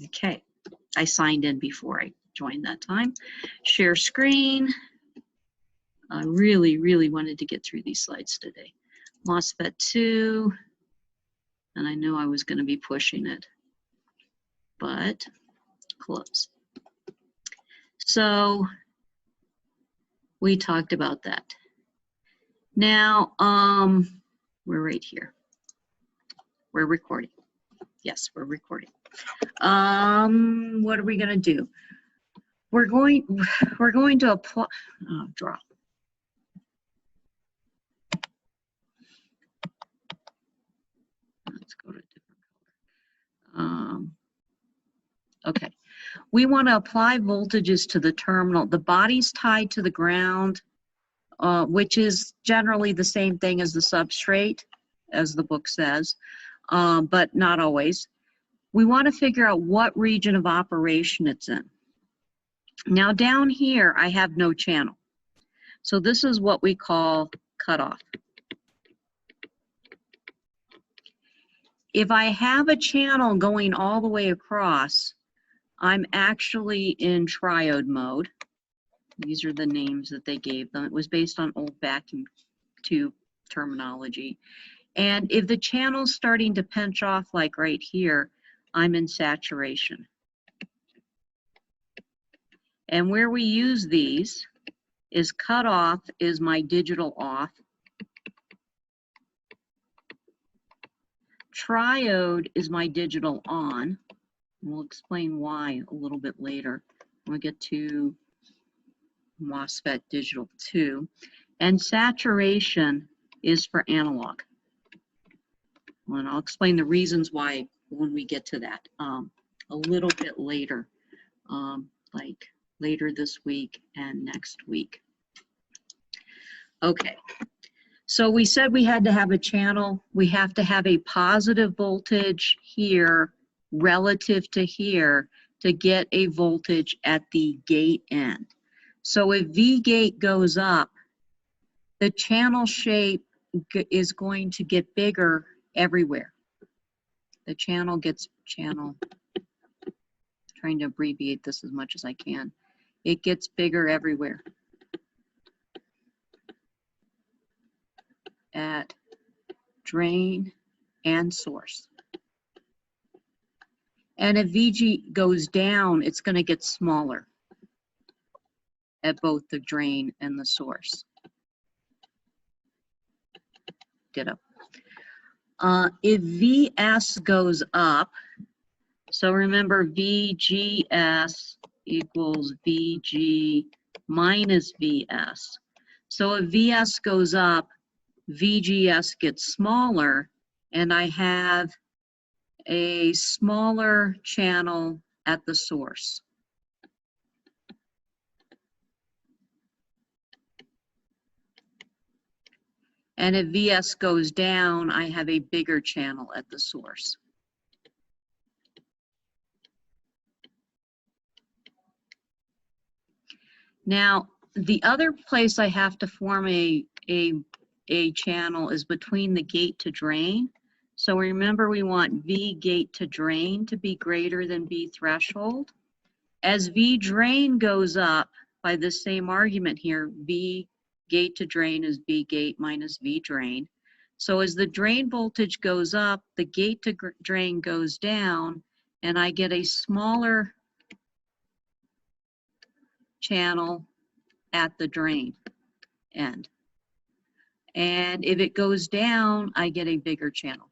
Okay, I signed in before I joined that time. Share screen. I really, really wanted to get through these slides today. MOSFET 2, and I know I was going to be pushing it, but close. So we talked about that. Now, we're right here. We're recording. Yes, we're recording. What are we going to do? We're going to apply, draw. Let's go to a different color. Okay, we want to apply voltages to the terminal. The body's tied to the ground, which is generally the same thing as the substrate, as the book says, but not always. We want to figure out what region of operation it's in. Now down here, I have no channel. So this is what we call cutoff. If I have a channel going all the way across, I'm actually in triode mode. These are the names that they gave them. It was based on old vacuum tube terminology. And if the channel's starting to pinch off like right here, I'm in saturation. And where we use these is cutoff is my digital off. Triode is my digital on. We'll explain why a little bit later. We'll get to MOSFET digital 2. And saturation is for analog. And I'll explain the reasons why when we get to that a little bit later, like later this week and next week. Okay, so we said we had to have a channel. We have to have a positive voltage here relative to here to get a voltage at the gate end. So if V gate goes up, the channel shape is going to get bigger everywhere. The channel gets trying to abbreviate this as much as I can. It gets bigger everywhere. At drain and source. And if VG goes down, it's going to get smaller at both the drain and the source. Ditto. If VS goes up, so remember VGS equals VG minus VS. So if VS goes up, VGS gets smaller, and I have a smaller channel at the source. And if VS goes down, I have a bigger channel at the source. Now, the other place I have to form a channel is between the gate to drain. So remember, we want V gate to drain to be greater than V threshold. As V drain goes up, by the same argument here, V gate to drain is V gate minus V drain. So as the drain voltage goes up, the gate to drain goes down, and I get a smaller channel at the drain end. And if it goes down, I get a bigger channel.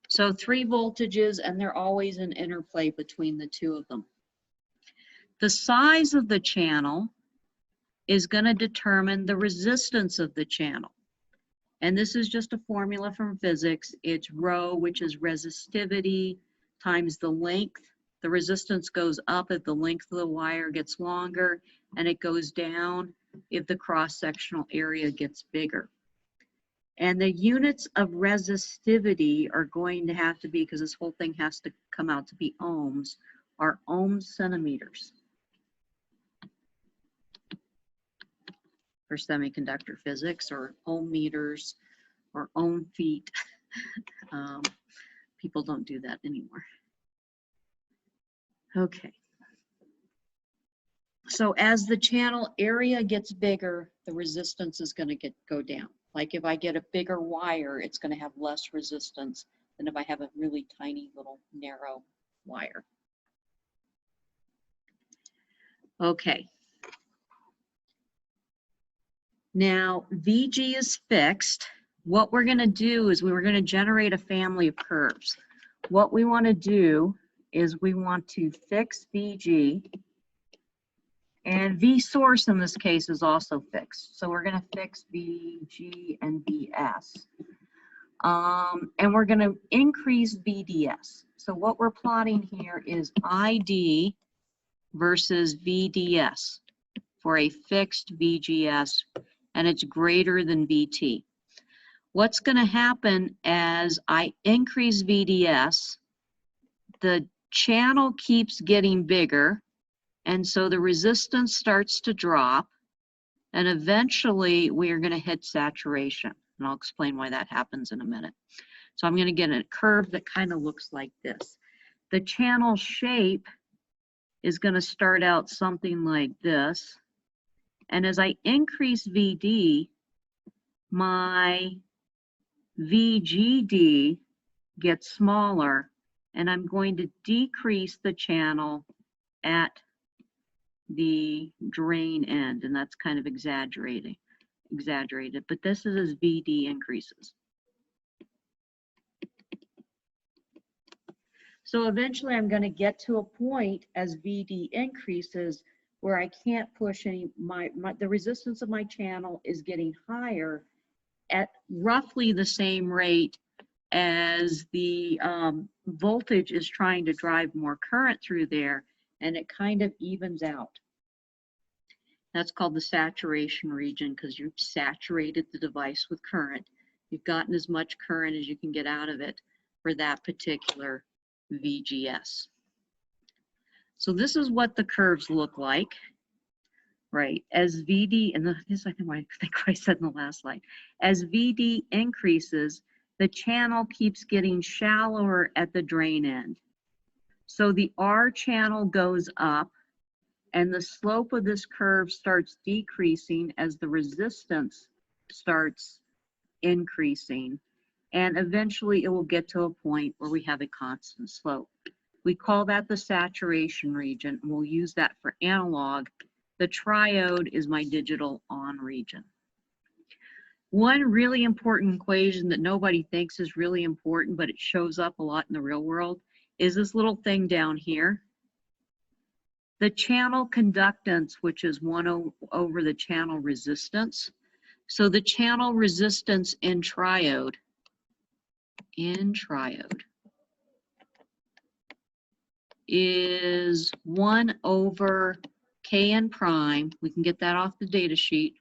So 3 voltages, and they're always an interplay between the two of them. The size of the channel is going to determine the resistance of the channel. And this is just a formula from physics. It's rho, which is resistivity, times the length. The resistance goes up if the length of the wire gets longer, and it goes down if the cross-sectional area gets bigger. And the units of resistivity are going to have to be, because this whole thing has to come out to be ohms, are ohm centimeters for semiconductor physics, or ohm meters, or ohm feet. people don't do that anymore. Okay. So as the channel area gets bigger, the resistance is going to go down. Like if I get a bigger wire, it's going to have less resistance than if I have a really tiny little narrow wire. Okay. Now VG is fixed. What we're going to do is we're going to generate a family of curves. What we want to do is we want to fix VG, and V source in this case is also fixed. So we're going to fix VG and VS. And we're going to increase VDS. So what we're plotting here is ID versus VDS for a fixed VGS, and it's greater than VT. What's going to happen as I increase VDS, the channel keeps getting bigger, and so the resistance starts to drop, and eventually we are going to hit saturation. And I'll explain why that happens in a minute. So I'm going to get a curve that kind of looks like this. The channel shape is going to start out something like this. And as I increase VD, my VGD gets smaller, and I'm going to decrease the channel at the drain end, and that's kind of exaggerated, but this is as VD increases. So eventually I'm going to get to a point as VD increases where I can't push any, the resistance of my channel is getting higher at roughly the same rate as the voltage is trying to drive more current through there, and it kind of evens out. That's called the saturation region because you've saturated the device with current. You've gotten as much current as you can get out of it for that particular VGS. So this is what the curves look like, right? As VD, and this I think what I said in the last slide, as VD increases, the channel keeps getting shallower at the drain end. So the R channel goes up, and the slope of this curve starts decreasing as the resistance starts increasing. And eventually it will get to a point where we have a constant slope. We call that the saturation region, and we'll use that for analog. The triode is my digital on region. One really important equation that nobody thinks is really important, but it shows up a lot in the real world, is this little thing down here. The channel conductance, which is 1 over the channel resistance. So the channel resistance in triode is 1 over Kn prime. We can get that off the data sheet.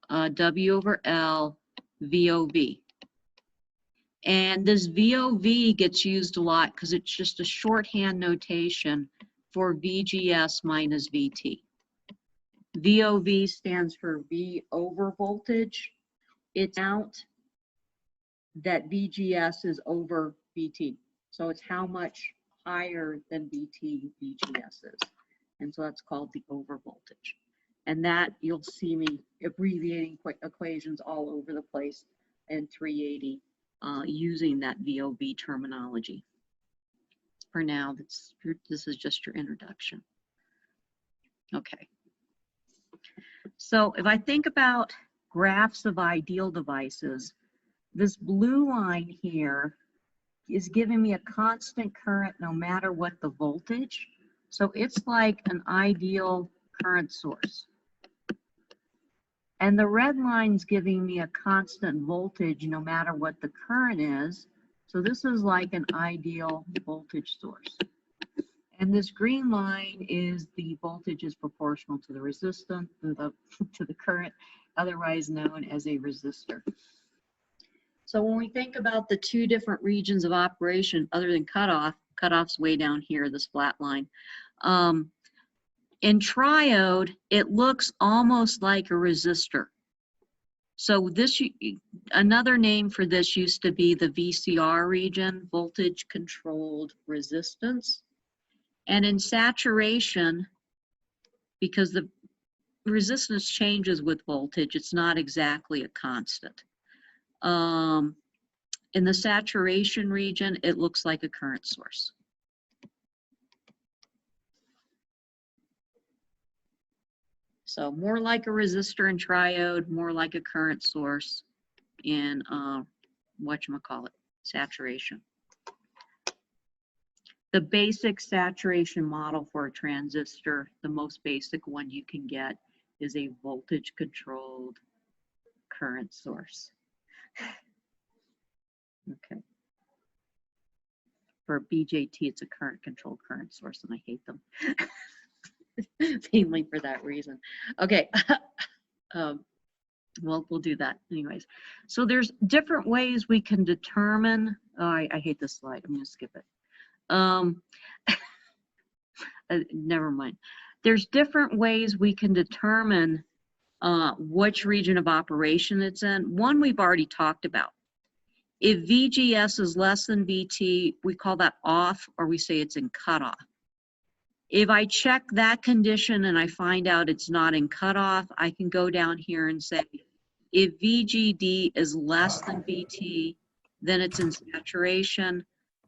W over L VOV. And this VOV gets used a lot because it's just a shorthand notation for VGS minus VT. VOV stands for V over voltage. It's out that VGS is over VT. So it's how much higher than VT VGS is. And so that's called the over voltage. And that you'll see me abbreviating equations all over the place in 380 using that VOV terminology. For now, this is just your introduction. Okay. So if I think about graphs of ideal devices, this blue line here is giving me a constant current no matter what the voltage. So it's like an ideal current source. And the red line's giving me a constant voltage no matter what the current is. So this is like an ideal voltage source. And this green line is the voltage is proportional to the resistance, to the current, otherwise known as a resistor. So when we think about the two different regions of operation, other than cutoff's way down here, this flat line. In triode, it looks almost like a resistor. So this, another name for this used to be the VCR region, voltage controlled resistance. And in saturation, because the resistance changes with voltage, it's not exactly a constant. In the saturation region, it looks like a current source. So more like a resistor in triode, more like a current source in whatchamacallit, saturation. The basic saturation model for a transistor, the most basic one you can get, is a voltage controlled current source. Okay. For BJT, it's a current controlled current source, and I hate them. Mainly for that reason. Okay. Well, we'll do that anyways. So there's different ways we can determine, oh, I hate this slide. I'm going to skip it. Never mind. There's different ways we can determine which region of operation it's in. One we've already talked about. If VGS is less than VT, we call that off, or we say it's in cutoff. If I check that condition and I find out it's not in cutoff, I can go down here and say, if VGD is less than VT, then it's in saturation.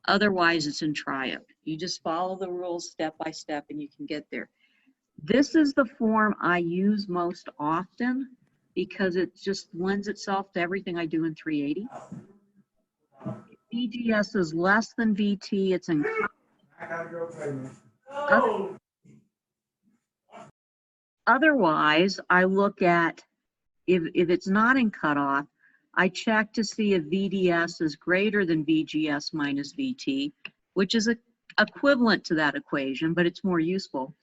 Otherwise, it's in triode. You just follow the rules step by step and you can get there. This is the form I use most often because it just lends itself to everything I do in 380. If VGS is less than VT, it's in cutoff. Otherwise, I look at, if it's not in cutoff, I check to see if VDS is greater than VGS minus VT, which is equivalent to that equation, but it's more useful.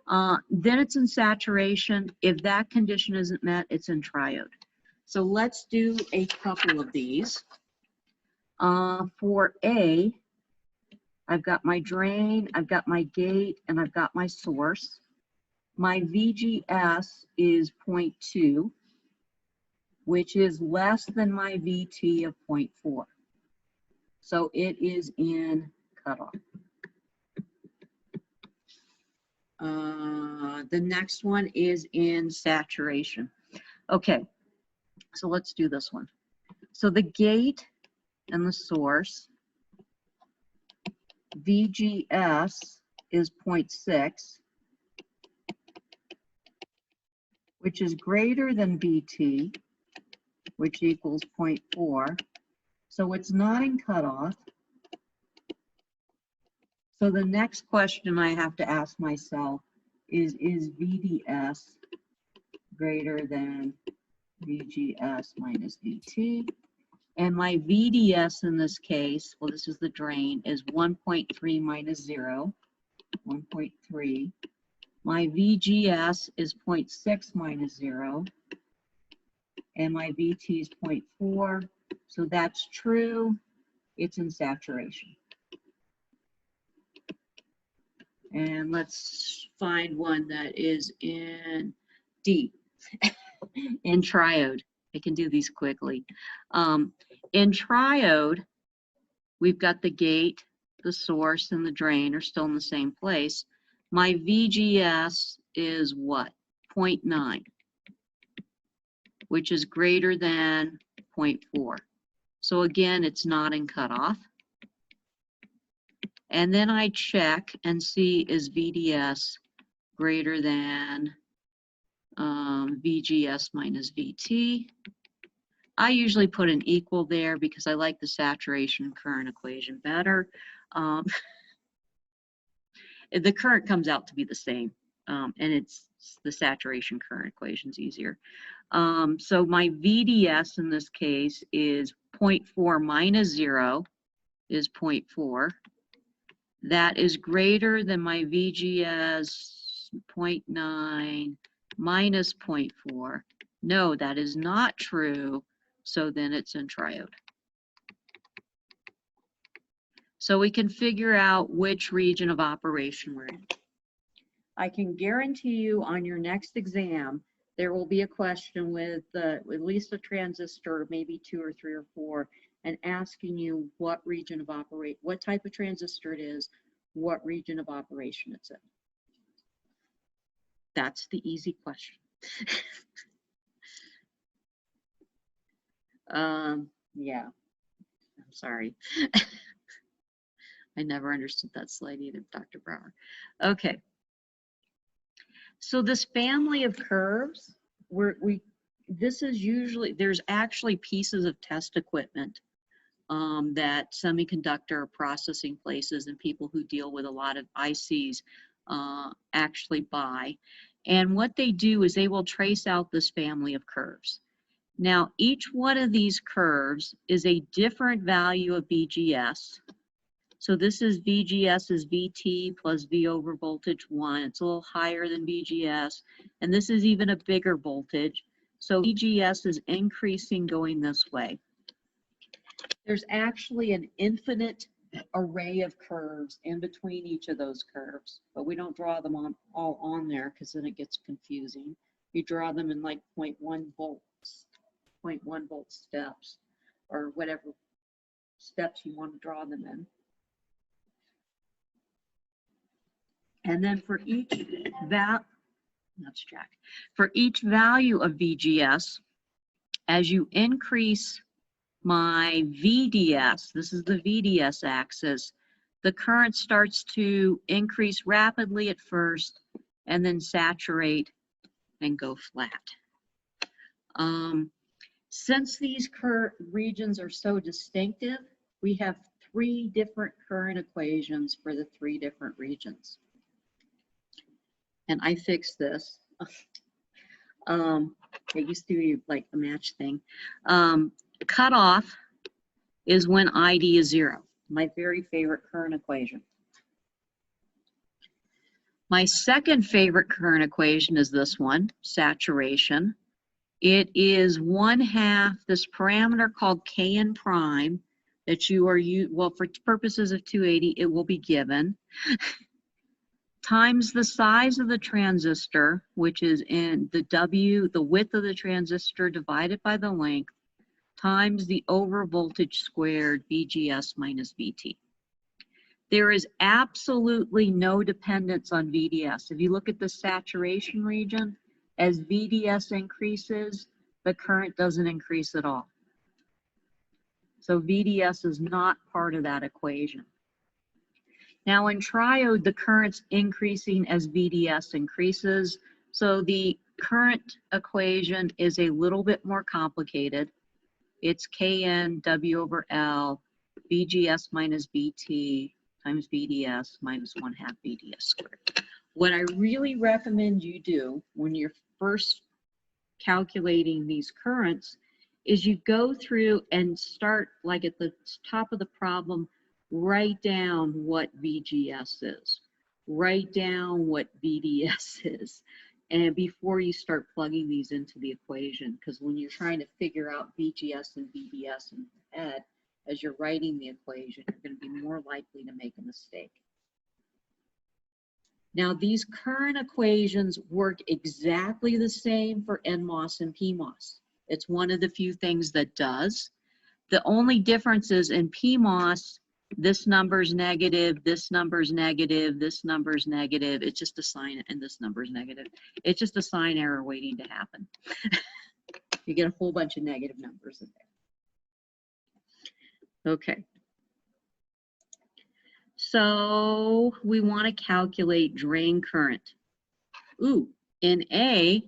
Then it's in saturation. If that condition isn't met, it's in triode. So let's do a couple of these. For A, I've got my drain, I've got my gate, and I've got my source. My VGS is 0.2, which is less than my VT of 0.4. So it is in cutoff. The next one is in saturation. Okay, so let's do this one. So the gate and the source, VGS is 0.6, which is greater than VT, which equals 0.4. So it's not in cutoff. So the next question I have to ask myself is VDS greater than VGS minus VT? And my VDS in this case, well, this is the drain, is 1.3 minus 0, 1.3. My VGS is 0.6 minus 0, and my VT is 0.4. So that's true. It's in saturation. And let's find one that is in D, in triode. I can do these quickly. In triode, we've got the gate, the source, and the drain are still in the same place. My VGS is what? 0.9, which is greater than 0.4. So again, it's not in cutoff. And then I check and see, is VDS greater than VGS minus VT? I usually put an equal there because I like the saturation current equation better. The current comes out to be the same, and it's the saturation current equation is easier. So my VDS in this case is 0.4 minus 0 is 0.4. That is greater than my VGS 0.9 minus 0.4. No, that is not true. So then it's in triode. So we can figure out which region of operation we're in. I can guarantee you on your next exam, there will be a question with at least a transistor, maybe 2 or 3 or 4, and asking you what region of what type of transistor it is, what region of operation it's in. That's the easy question. Yeah, I'm sorry. I never understood that slide either, Dr. Brower. Okay. So this family of curves, this is usually, there's actually pieces of test equipment that semiconductor processing places and people who deal with a lot of ICs actually buy. And what they do is they will trace out this family of curves. Now, each one of these curves is a different value of VGS. So this is VGS is VT plus V over voltage 1. It's a little higher than VGS. And this is even a bigger voltage. So VGS is increasing going this way. There's actually an infinite array of curves in between each of those curves, but we don't draw them all on there because then it gets confusing. You draw them in like 0.1 volts, 0.1 volt steps, or whatever steps you want to draw them in. And then for each value of VGS, as you increase my VDS, this is the VDS axis, the current starts to increase rapidly at first and then saturate and go flat. Since these regions are so distinctive, we have 3 different current equations for the 3 different regions. And I fixed this. It used to be like a match thing. Cutoff is when ID is 0. My very favorite current equation. My second favorite current equation is this one, saturation. It is 1/2 this parameter called Kn prime that you are, well, for purposes of 280, it will be given, times the size of the transistor, which is in the W, the width of the transistor divided by the length, times the over voltage squared VGS minus VT. There is absolutely no dependence on VDS. If you look at the saturation region, as VDS increases, the current doesn't increase at all. So VDS is not part of that equation. Now in triode, the current's increasing as VDS increases. So the current equation is a little bit more complicated. It's Kn W over L, VGS minus VT times VDS minus 1/2 VDS squared. What I really recommend you do when you're first calculating these currents is you go through and start, like at the top of the problem, write down what VGS is, write down what VDS is, and before you start plugging these into the equation, because when you're trying to figure out VGS and VDS in your head, as you're writing the equation, you're going to be more likely to make a mistake. Now, these current equations work exactly the same for NMOS and PMOS. It's one of the few things that does. The only difference is in PMOS, this number's negative, this number's negative, this number's negative. It's just a sign, and this number's negative. It's just a sign error waiting to happen. You get a whole bunch of negative numbers in there. Okay. So we want to calculate drain current. Ooh, in A,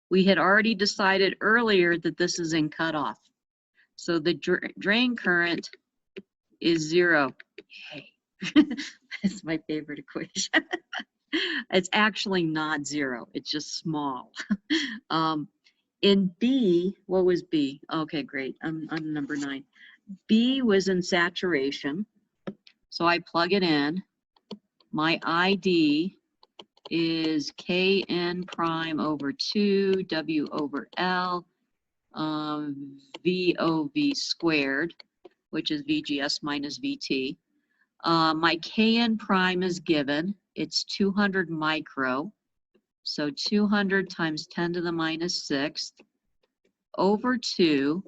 we had already decided earlier that this is in cutoff. So the drain current is 0. Yay. That's my favorite equation. It's actually not 0. It's just small. In B, what was B? Okay, great. I'm number 9. B was in saturation. So I plug it in. My ID is Kn prime over 2 W over L VOV squared, which is VGS minus VT. My Kn prime is given. It's 200 micro. So 200 times 10 to the minus 6th over 2.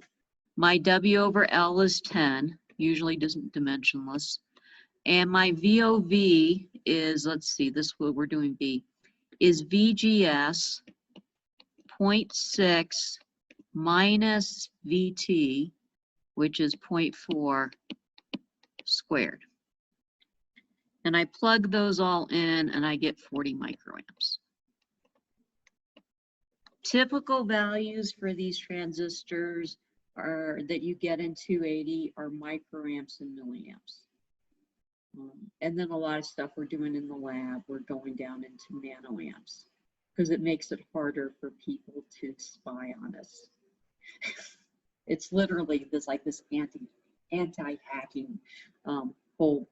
My W over L is 10, usually dimensionless. And my VOV is, let's see, this is what we're doing B, is VGS 0.6 minus VT, which is 0.4 squared. And I plug those all in and I get 40 microamps. Typical values for these transistors are that you get in 280 are microamps and milliamps. And then a lot of stuff we're doing in the lab, we're going down into nanoamps because it makes it harder for people to spy on us. It's literally this anti-hacking whole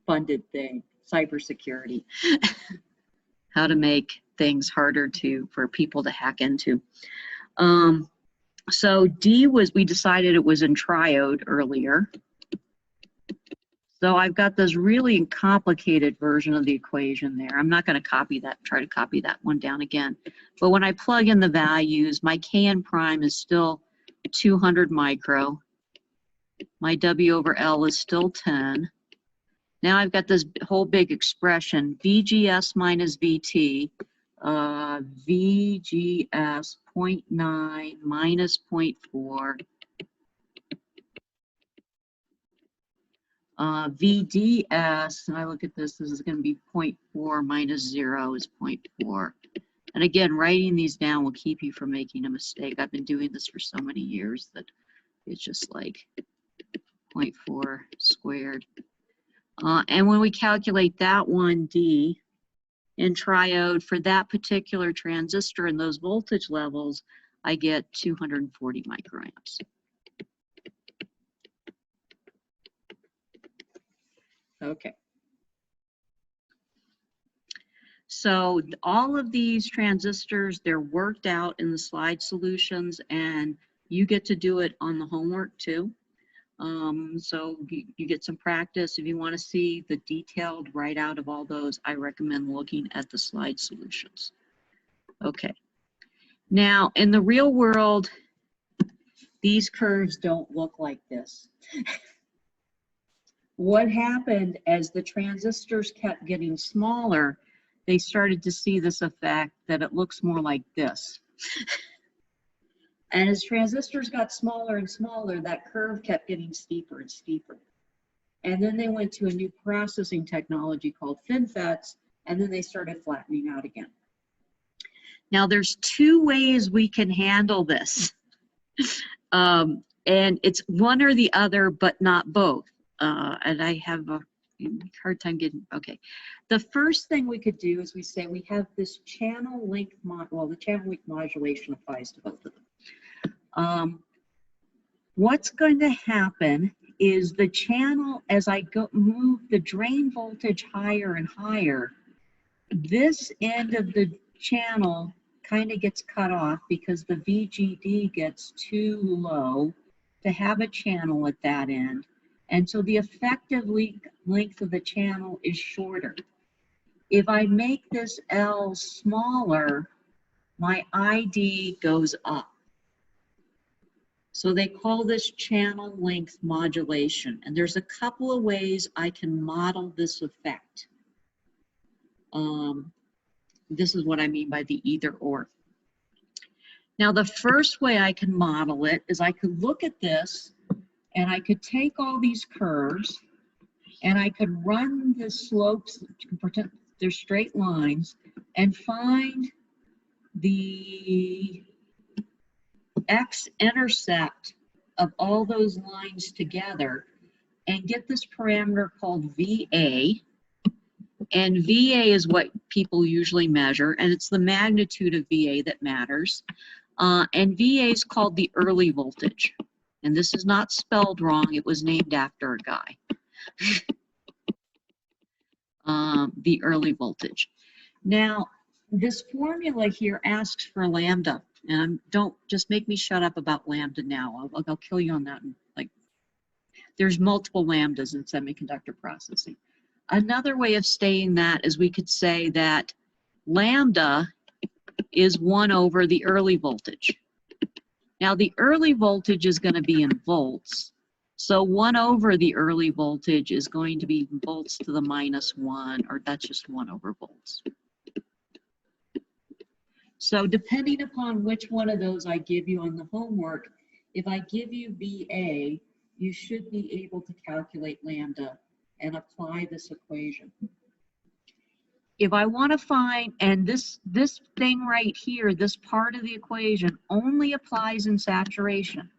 funded thing, cybersecurity. How to make things harder for people to hack into. So D was, we decided it was in triode earlier. So I've got this really complicated version of the equation there. I'm not going to try to copy that one down again. But when I plug in the values, my Kn prime is still 200 micro. My W over L is still 10. Now I've got this whole big expression, VGS minus VT, VGS 0.9 minus 0.4, VDS, and I look at this is going to be 0.4 minus 0 is 0.4. And again, writing these down will keep you from making a mistake. I've been doing this for so many years that it's just like 0.4 squared. And when we calculate that 1D in triode for that particular transistor and those voltage levels, I get 240 microamps. Okay. So all of these transistors, they're worked out in the slide solutions, and you get to do it on the homework too. So you get some practice. If you want to see the detailed write out of all those, I recommend looking at the slide solutions. Okay. Now, in the real world, these curves don't look like this. What happened as the transistors kept getting smaller, they started to see this effect that it looks more like this. And as transistors got smaller and smaller, that curve kept getting steeper and steeper. And then they went to a new processing technology called FinFETs, and then they started flattening out again. Now there's two ways we can handle this. And it's one or the other, but not both. And I have a hard time getting, okay. The first thing we could do is we say we have this channel length, well, the channel length modulation applies to both of them. What's going to happen is the channel, as I move the drain voltage higher and higher, this end of the channel kind of gets cut off because the VGD gets too low to have a channel at that end. And so the effective length of the channel is shorter. If I make this L smaller, my ID goes up. So they call this channel length modulation. And there's a couple of ways I can model this effect. This is what I mean by the either or. Now, the first way I can model it is I could look at this and I could take all these curves and I could run the slopes, pretend they're straight lines, and find the x-intercept of all those lines together and get this parameter called VA. And VA is what people usually measure, and it's the magnitude of VA that matters. And VA is called the early voltage. And this is not spelled wrong. It was named after a guy. The early voltage. Now, this formula here asks for lambda. And don't just make me shut up about lambda now. I'll kill you on that. Like, there's multiple lambdas in semiconductor processing. Another way of stating that is we could say that lambda is 1 over the early voltage. Now the early voltage is going to be in volts. So 1 over the early voltage is going to be volts to the -1, or that's just 1 over volts. So depending upon which one of those I give you on the homework, if I give you VA, you should be able to calculate lambda and apply this equation. If I want to find, and this thing right here, this part of the equation only applies in saturation.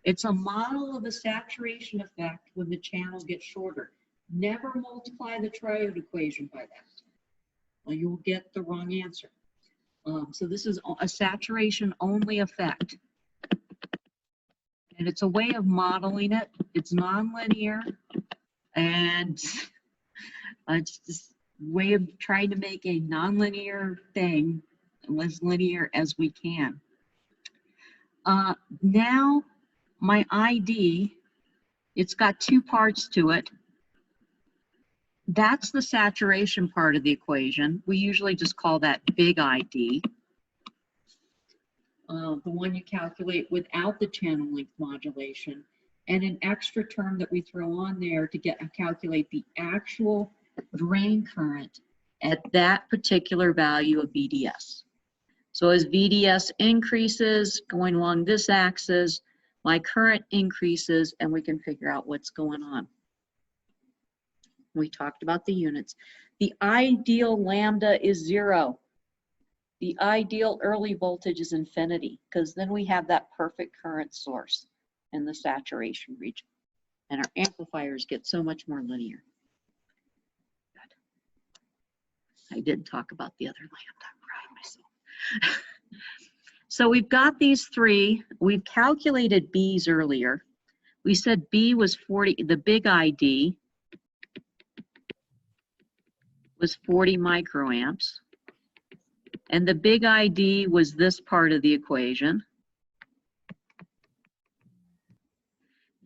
It's a model of a saturation effect when the channel gets shorter. Never multiply the triode equation by that, or you'll get the wrong answer. So this is a saturation only effect. And it's a way of modeling it. It's nonlinear, and it's just a way of trying to make a nonlinear thing as linear as we can. Now, my ID, it's got 2 parts to it. That's the saturation part of the equation. We usually just call that big ID. The one you calculate without the channel length modulation, and an extra term that we throw on there to calculate the actual drain current at that particular value of VDS. So as VDS increases going along this axis, my current increases, and we can figure out what's going on. We talked about the units. The ideal lambda is 0. The ideal early voltage is infinity, because then we have that perfect current source in the saturation region. And our amplifiers get so much more linear. Good. I did talk about the other lambda. I'm proud of myself. So we've got these 3. We've calculated B's earlier. We said B was 40, the big ID was 40 microamps. And the big ID was this part of the equation.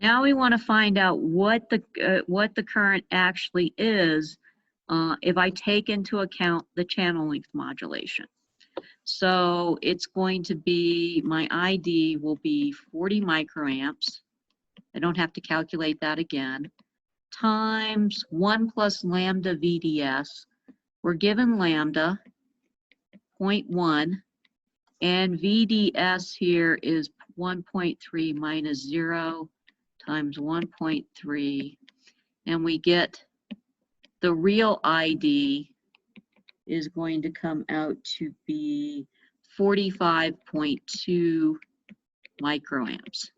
Now we want to find out what the current actually is if I take into account the channel length modulation. So it's going to be, my ID will be 40 microamps. I don't have to calculate that again. Times 1 plus lambda VDS. We're given lambda 0.1, and VDS here is 1.3 minus 0 times 1.3, and we get the real ID is going to come out to be 45.2 microamps.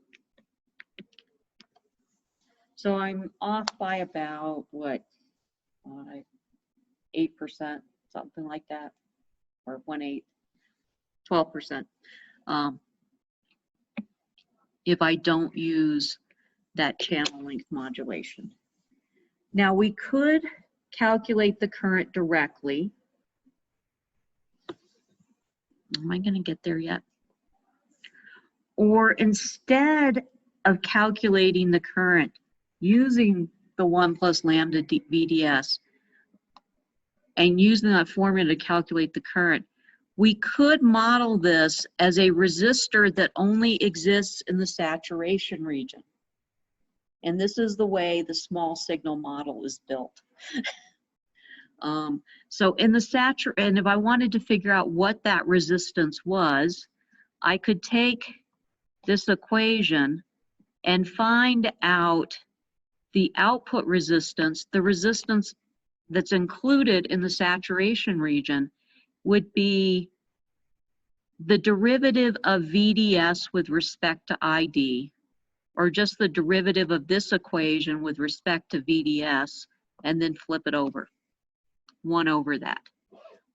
So I'm off by about, what, 8%, something like that, or 1/8, 12%, if I don't use that channel length modulation. Now we could calculate the current directly. Am I going to get there yet? Or instead of calculating the current using the 1 plus lambda VDS and using that formula to calculate the current, we could model this as a resistor that only exists in the saturation region. And this is the way the small signal model is built. So in the and if I wanted to figure out what that resistance was, I could take this equation and find out the output resistance. The resistance that's included in the saturation region would be the derivative of VDS with respect to ID, or just the derivative of this equation with respect to VDS, and then flip it over. 1 over that.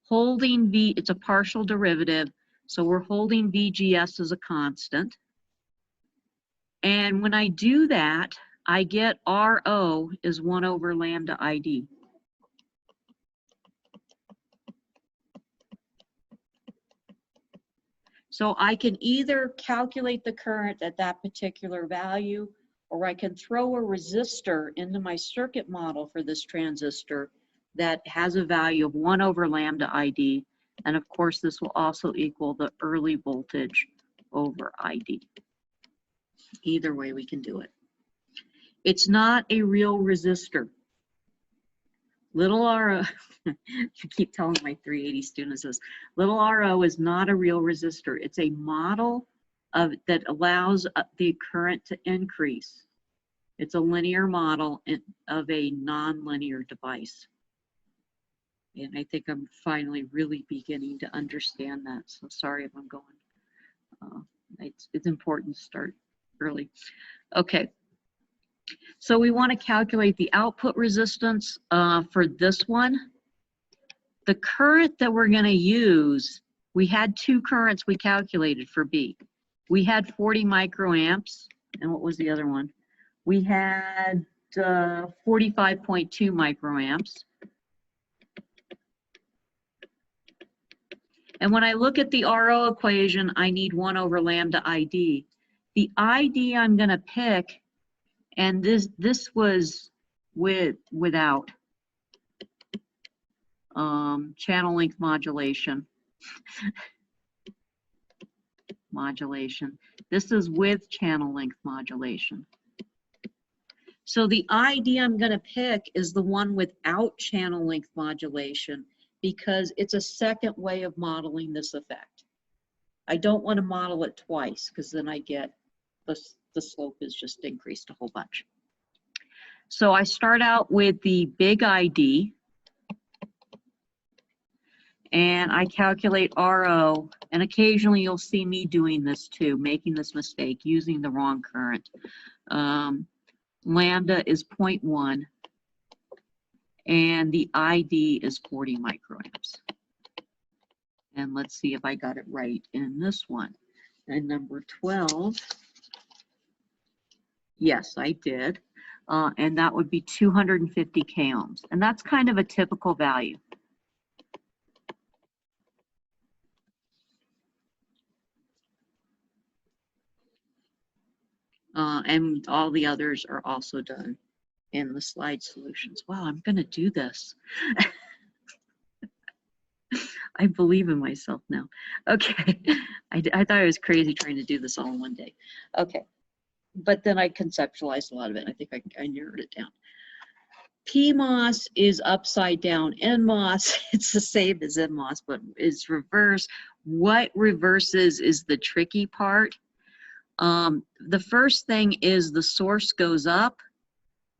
Holding it's a partial derivative, so we're holding VGS as a constant. And when I do that, I get RO is 1 over lambda ID. So I can either calculate the current at that particular value, or I can throw a resistor into my circuit model for this transistor that has a value of 1 over lambda ID, And of course, this will also equal the early voltage over ID. Either way we can do it. It's not a real resistor. Little RO, I keep telling my 380 students this, little RO is not a real resistor. It's a model that allows the current to increase. It's a linear model of a nonlinear device. And I think I'm finally really beginning to understand that. So sorry if I'm going. It's important to start early. Okay. So we want to calculate the output resistance for this one. The current that we're going to use, we had two currents we calculated for B. We had 40 microamps, and what was the other one? We had 45.2 microamps. And when I look at the RO equation, I need 1 over lambda ID. The ID I'm going to pick, and this was without channel length modulation. This is with channel length modulation. So the ID I'm going to pick is the one without channel length modulation because it's a second way of modeling this effect. I don't want to model it twice because then I get the slope is just increased a whole bunch. So I start out with the big ID and I calculate RO, and occasionally you'll see me doing this too, making this mistake, using the wrong current. Lambda is 0.1 and the ID is 40 microamps. And let's see if I got it right in this one. And number 12, yes, I did. And that would be 250 k ohms. And that's kind of a typical value. And all the others are also done in the slide solutions. Wow, I'm going to do this. I believe in myself now. Okay, I thought I was crazy trying to do this all in one day. Okay, but then I conceptualized a lot of it. I think I narrowed it down. PMOS is upside down. NMOS, it's the same as NMOS, but it's reverse. What reverses is the tricky part. The first thing is the source goes up.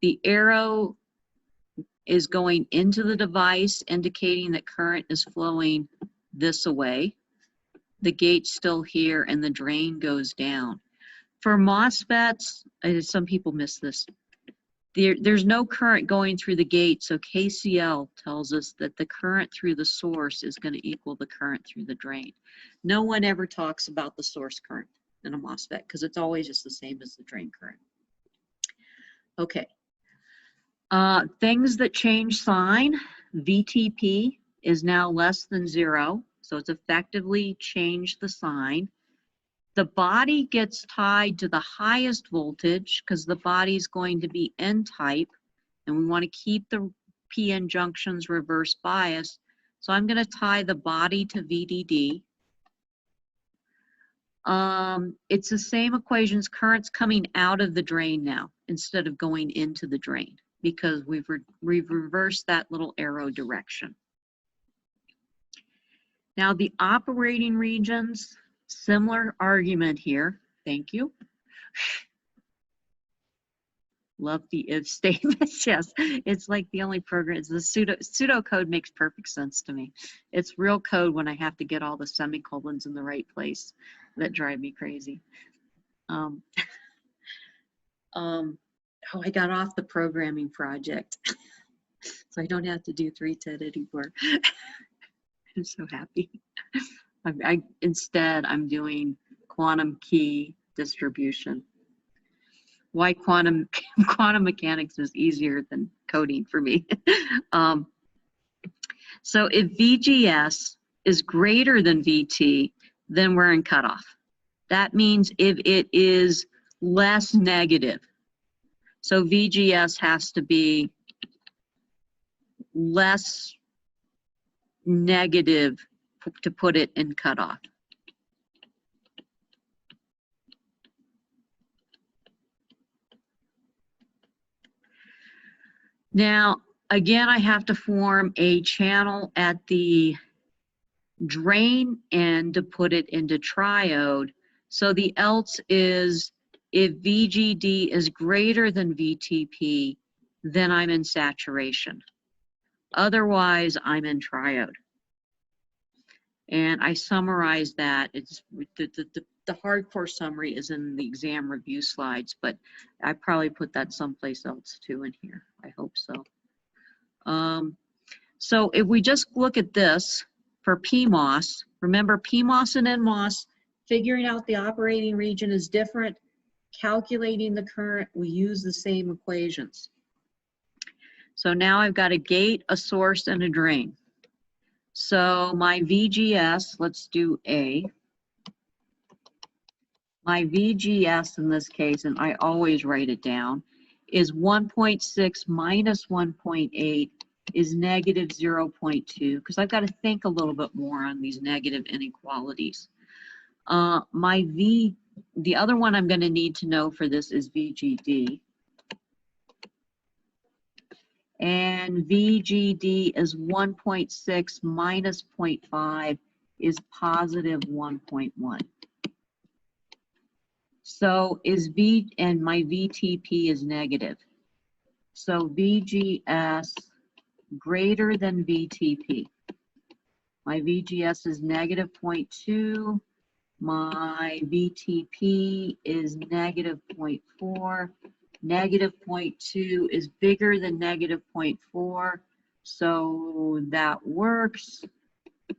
The arrow is going into the device, indicating that current is flowing this way. The gate's still here and the drain goes down. For MOSFETs, some people miss this. There's no current going through the gate, so KCL tells us that the current through the source is going to equal the current through the drain. No one ever talks about the source current in a MOSFET because it's always just the same as the drain current. Okay. Things that change sign, VTP is now less than 0, so it's effectively changed the sign. The body gets tied to the highest voltage because the body is going to be N-type, and we want to keep the PN junctions reverse bias. So I'm going to tie the body to VDD. It's the same equations, current's coming out of the drain now instead of going into the drain because we've reversed that little arrow direction. Now the operating regions, similar argument here. Thank you. Love the if statements. Yes, it's like the only program. It's the pseudo code makes perfect sense to me. It's real code when I have to get all the semicolons in the right place that drive me crazy. Oh, I got off the programming project, so I don't have to do 310 anymore. I'm so happy. Instead, I'm doing quantum key distribution. Why quantum mechanics is easier than coding for me. So if VGS is greater than VT, then we're in cutoff. That means if it is less negative, so VGS has to be less negative to put it in cutoff. Now, again, I have to form a channel at the drain end to put it into triode. So the else is if VGD is greater than VTP, then I'm in saturation. Otherwise, I'm in triode. And I summarize that. It's the hardcore summary is in the exam review slides, but I probably put that someplace else too in here. I hope so. So if we just look at this for PMOS, remember PMOS and NMOS, figuring out the operating region is different. Calculating the current, we use the same equations. So now I've got a gate, a source, and a drain. So my VGS, let's do A. My VGS in this case, and I always write it down, is 1.6 minus 1.8 is negative 0.2, because I've got to think a little bit more on these negative inequalities. The other one I'm going to need to know for this is VGD. And VGD is 1.6 minus 0.5 is positive 1.1. So is and my VTP is negative. So VGS greater than VTP. My VGS is negative 0.2. My VTP is negative 0.4. Negative 0.2 is bigger than negative 0.4. So that works.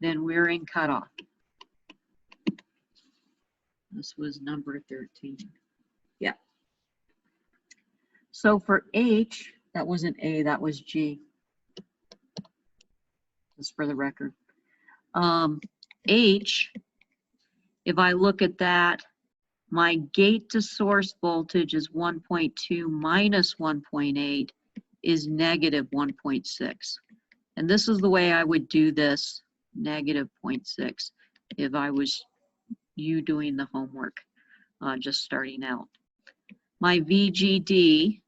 Then we're in cutoff. This was number 13. Yeah. So for H, that wasn't A, that was G. Just for the record. H, if I look at that, my gate to source voltage is 1.2 minus 1.8 is negative 1.6. And this is the way I would do this, negative 0.6, if I was you doing the homework, just starting out. My VGD,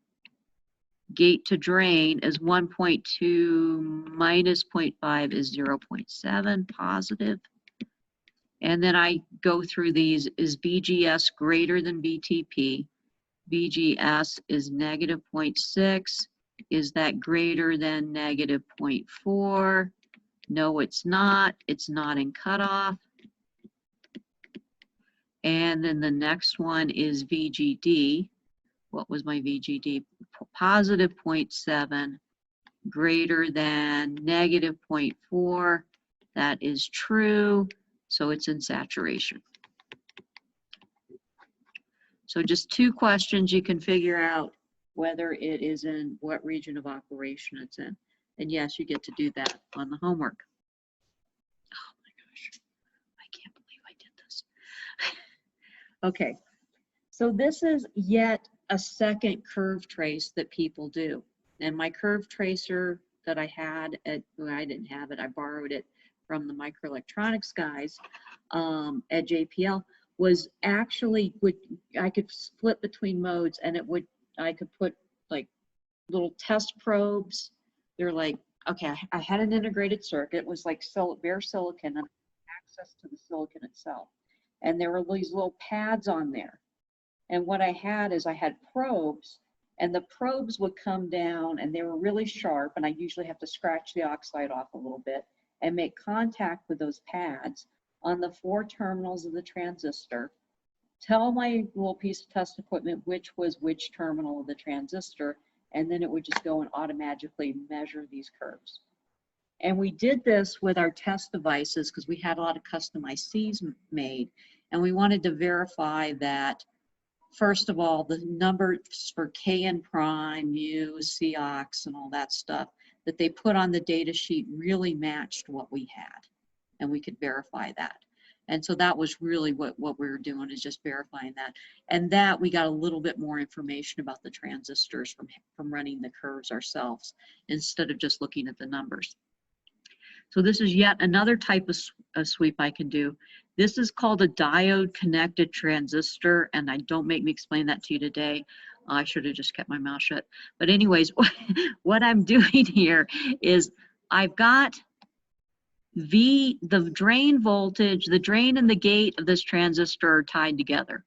gate to drain, is 1.2 minus 0.5 is 0.7, positive. And then I go through these. Is VGS greater than VTP? VGS is negative 0.6. Is that greater than negative 0.4? No, it's not. It's not in cutoff. And then the next one is VGD. What was my VGD? Positive 0.7, greater than negative 0.4. That is true. So it's in saturation. So just two questions you can figure out whether it is in what region of operation it's in. And yes, you get to do that on the homework. Oh my gosh, I can't believe I did this. Okay, so this is yet a second curve trace that people do. And my curve tracer that I had, well, I didn't have it, I borrowed it from the microelectronics guys at JPL, was actually, I could split between modes, and I could put like little test probes. They're like, okay, I had an integrated circuit. It was like bare silicon and access to the silicon itself. And there were these little pads on there. And what I had is I had probes, and the probes would come down, and they were really sharp, and I usually have to scratch the oxide off a little bit and make contact with those pads on the 4 terminals of the transistor, tell my little piece of test equipment which was which terminal of the transistor, and then it would just go and automatically measure these curves. And we did this with our test devices because we had a lot of custom ICs made, and we wanted to verify that, first of all, the numbers for Kn prime, mu, Cox, and all that stuff that they put on the data sheet really matched what we had, and we could verify that. And so that was really what we were doing, is just verifying that. And that we got a little bit more information about the transistors from running the curves ourselves instead of just looking at the numbers. So this is yet another type of sweep I can do. This is called a diode connected transistor, and don't make me explain that to you today. I should have just kept my mouth shut. But anyways, what I'm doing here is I've got the drain voltage, the drain and the gate of this transistor are tied together.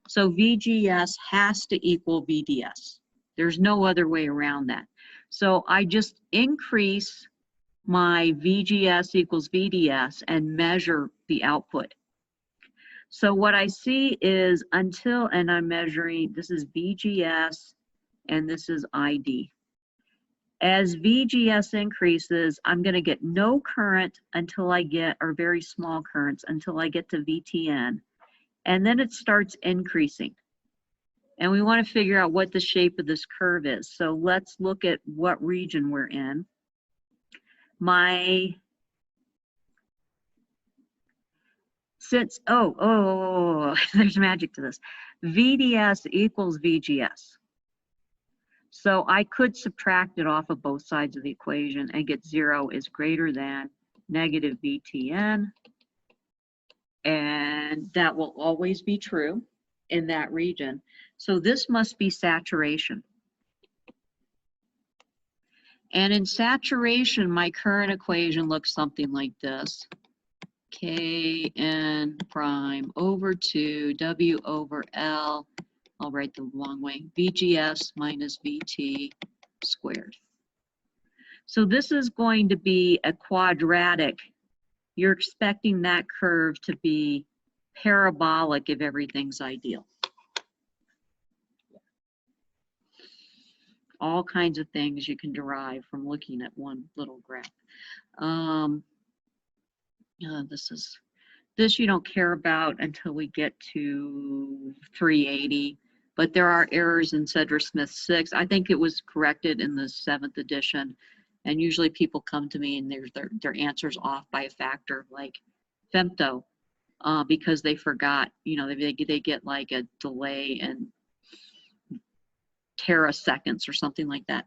So VGS has to equal VDS. There's no other way around that. So I just increase my VGS equals VDS and measure the output. So what I see is and I'm measuring, this is VGS and this is ID. As VGS increases, I'm going to get no current until I get, or very small currents until I get to VTN. And then it starts increasing. And we want to figure out what the shape of this curve is. So let's look at what region we're in. There's magic to this. VDS equals VGS. So I could subtract it off of both sides of the equation and get 0 is greater than negative VTN. And that will always be true in that region. So this must be saturation. And in saturation, my current equation looks something like this. Kn prime over 2 W over L, I'll write the long way, VGS minus VT squared. So this is going to be a quadratic. You're expecting that curve to be parabolic if everything's ideal. All kinds of things you can derive from looking at one little graph. This you don't care about until we get to 380, but there are errors in Cedra-Smith 6. I think it was corrected in the 7th edition, and usually people come to me and their answer's off by a factor like femto, because they forgot, you know, they get like a delay in teraseconds or something like that.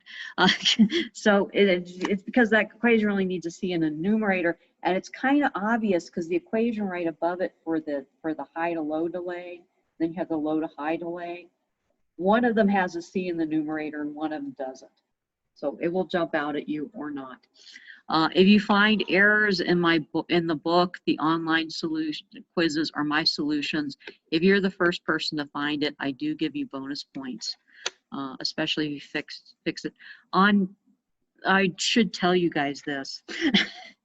So it's because that equation really needs a C in the numerator, and it's kind of obvious because the equation right above it for the high to low delay, then you have the low to high delay. One of them has a C in the numerator and one of them doesn't. So it will jump out at you or not. If you find errors in the book, the online solution quizzes are my solutions. If you're the first person to find it, I do give you bonus points. Especially if you fix it. I should tell you guys this,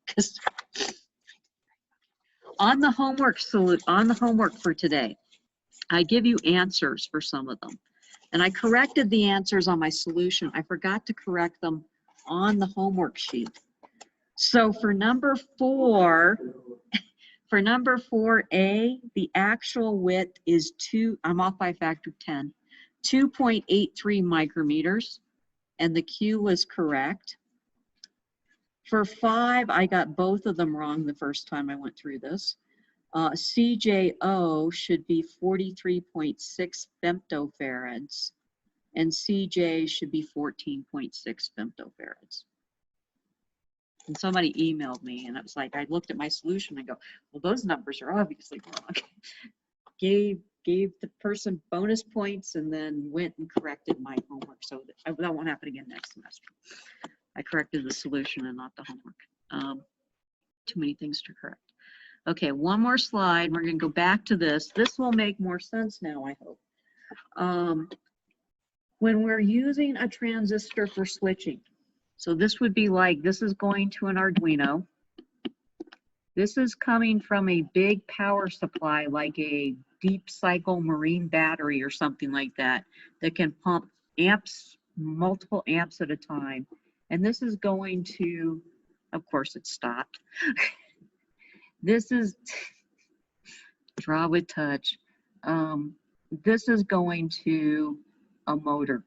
because on the homework for today, I give you answers for some of them, and I corrected the answers on my solution. I forgot to correct them on the homework sheet. So for number 4, for number 4A, the actual width is 2. I'm off by a factor of 10. 2.83 micrometers, and the Q was correct. For 5, I got both of them wrong the first time I went through this. CJO should be 43.6 femtofarads, and CJ should be 14.6 femtofarads. And somebody emailed me, and it was like, I looked at my solution and I go, well, those numbers are obviously wrong. Gave the person bonus points and then went and corrected my homework. So that won't happen again next semester. I corrected the solution and not the homework. Too many things to correct. Okay, one more slide. We're going to go back to this. This will make more sense now, I hope. When we're using a transistor for switching, so this would be like, this is going to an Arduino. This is coming from a big power supply, like a deep cycle marine battery or something like that, that can pump amps, multiple amps at a time. And this is going to, of course it stopped. This is, draw with touch. This is going to a motor.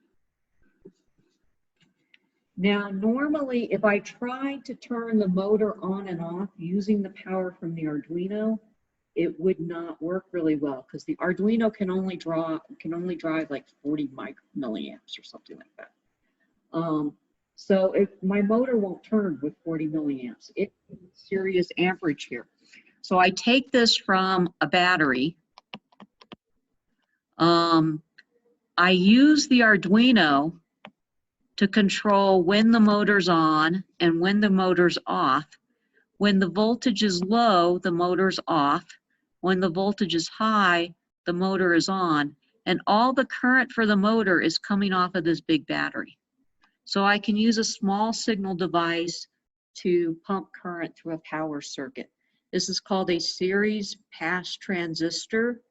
Now, normally, if I tried to turn the motor on and off using the power from the Arduino, it would not work really well because the Arduino can only drive like 40 milliamps or something like that. So if my motor won't turn with 40 milliamps, it's serious amperage here. So I take this from a battery. I use the Arduino to control when the motor's on and when the motor's off. When the voltage is low, the motor's off. When the voltage is high, the motor is on. And all the current for the motor is coming off of this big battery. So I can use a small signal device to pump current through a power circuit. This is called a series pass transistor,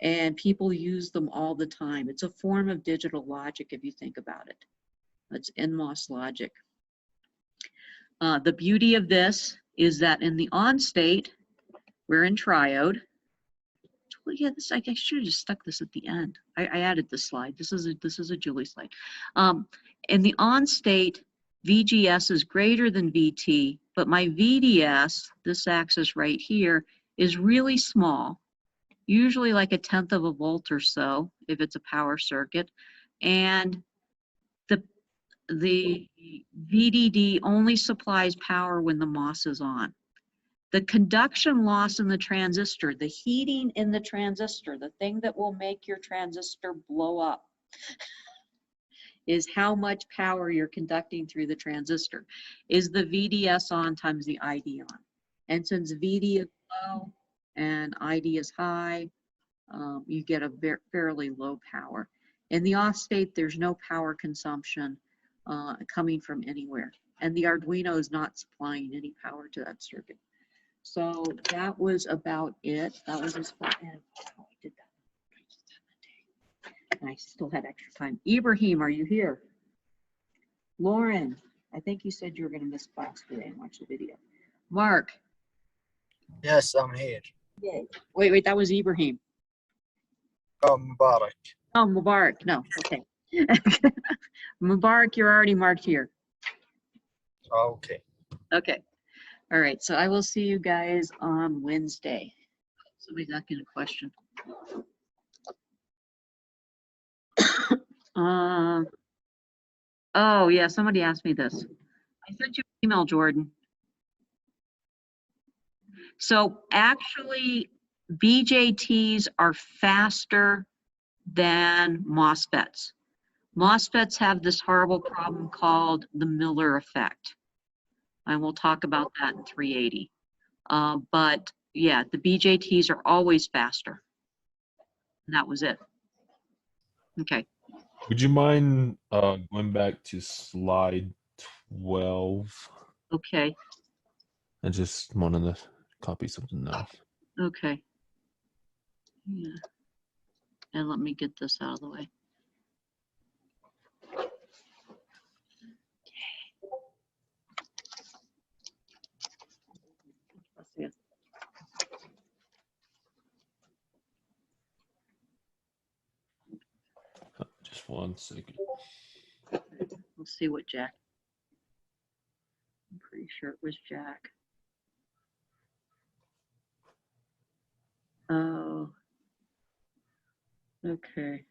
and people use them all the time. It's a form of digital logic if you think about it. It's NMOS logic. The beauty of this is that in the on state, we're in triode. Well, yeah, this I should have just stuck this at the end. I added this slide. This is a Julie slide. In the on state, VGS is greater than VT, but my VDS, this axis right here, is really small, usually like 1/10 of a volt or so if it's a power circuit, and the VDD only supplies power when the MOS is on. The conduction loss in the transistor, the heating in the transistor, the thing that will make your transistor blow up, is how much power you're conducting through the transistor, is the VDS on times the ID on. And since VD is low and ID is high, you get a fairly low power. In the off state, there's no power consumption coming from anywhere. And the Arduino is not supplying any power to that circuit. So that was about it. That was as far as I did that. And I still had extra time. Ibrahim, are you here? Lauren, I think you said you were going to miss class today and watch the video. Mark. Yes, I'm here. Yay. Wait, that was Ibrahim. Mubarak. Oh, Mubarak. No, okay. Mubarak, you're already marked here. Okay. Okay. All right, so I will see you guys on Wednesday. Somebody's asking a question. Oh, yeah, somebody asked me this. I sent you an email, Jordan. So actually, BJTs are faster than MOSFETs. MOSFETs have this horrible problem called the Miller effect. And we'll talk about that in 380. But yeah, the BJTs are always faster. And that was it. Okay. Would you mind going back to slide 12? Okay. I just wanted to copy something else. Okay. Yeah. And let me get this out of the way. Just 1 second. We'll see what Jack. I'm pretty sure it was Jack. Oh. Okay.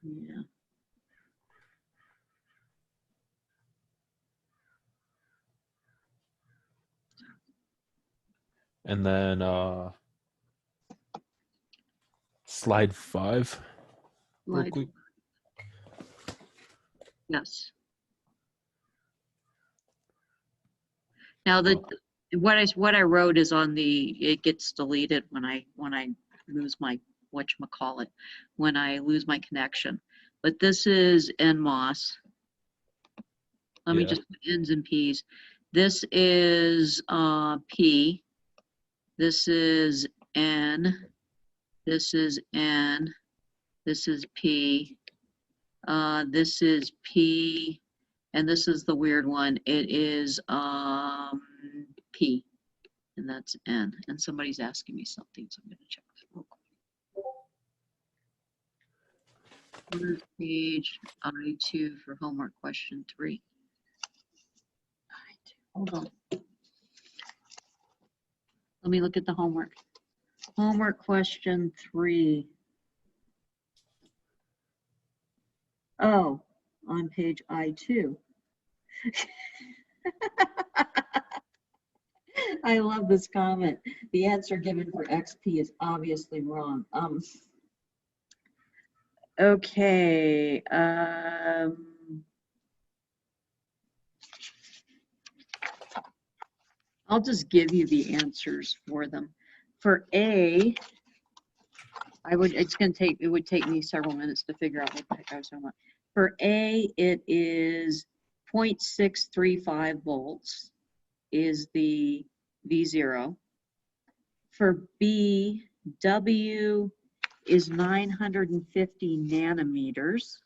Yeah. And then slide 5, real Slide. quick. Yes. Now what I wrote is on the, it gets deleted when I lose my whatchamacallit, when I lose my connection. But this is NMOS. Let me just put N's and P's. This is P. This is N. This is N. This is P. This is P. And this is the weird one. It is P. And that's N. And somebody's asking me something, so I'm going to check this real quick. Where's page I2 for homework question 3? Hold on. Let me look at the homework. Homework question 3. Oh, on page I2. I love this comment. The answer given for XP is obviously wrong. Okay. I'll just give you the answers for them. For A, it would take me several minutes to figure out what the heck I was talking about. For A, it is 0.635 volts is the V0. For B, W is 950 nanometers.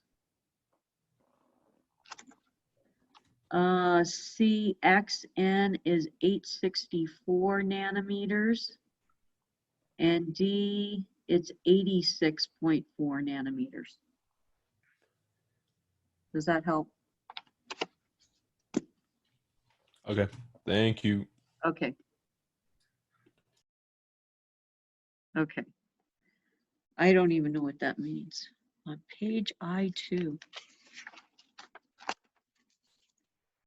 CXN is 864 nanometers. And D, it's 86.4 nanometers. Does that help? Okay, thank you. Okay. Okay. I don't even know what that means. On page I2.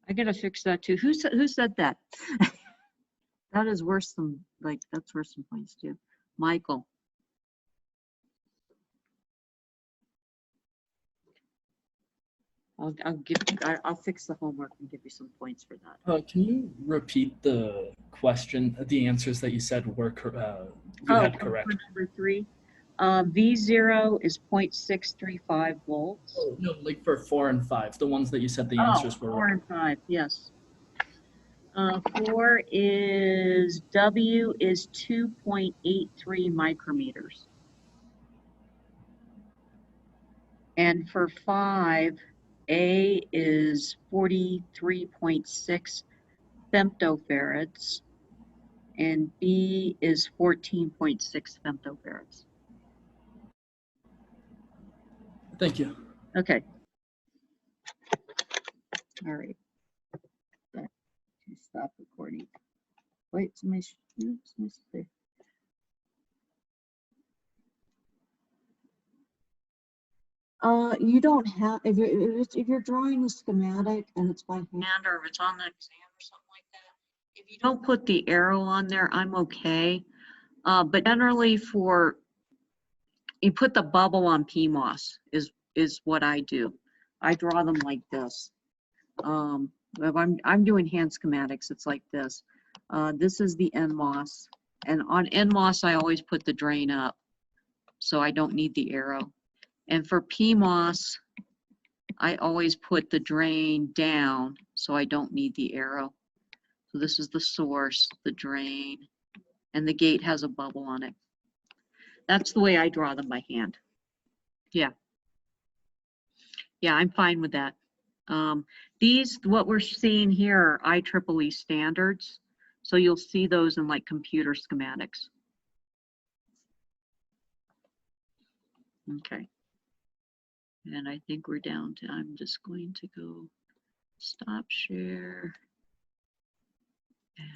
I gotta fix that too. Who said that? That is worse than, like, that's worse than points too. Michael. I'll fix the homework and give you some points for that. Can you repeat the question, the answers that you said were you had correct? For number 3, V0 is 0.635 volts. Oh, no, like for 4 and 5, the ones that you said the answers were 4 wrong. and 5, yes. 4 is W is 2.83 micrometers. And for 5, A is 43.6 femtofarads, and B is 14.6 femtofarads. Thank you. Okay. All right. Stop recording. Wait, somebody's there. You don't have, if you're drawing a schematic and it's by hand or if it's on the exam or something like that, if you don't put the arrow on there, I'm okay. But generally you put the bubble on PMOS is what I do. I draw them like this. If I'm doing hand schematics, it's like this. This is the NMOS, and on NMOS I always put the drain up, so I don't need the arrow. And for PMOS, I always put the drain down, so I don't need the arrow. So this is the source, the drain, and the gate has a bubble on it. That's the way I draw them by hand. Yeah. Yeah, I'm fine with that. What we're seeing here are IEEE standards. So you'll see those in like computer schematics. Okay. And I think we're down to, I'm just going to go stop share. And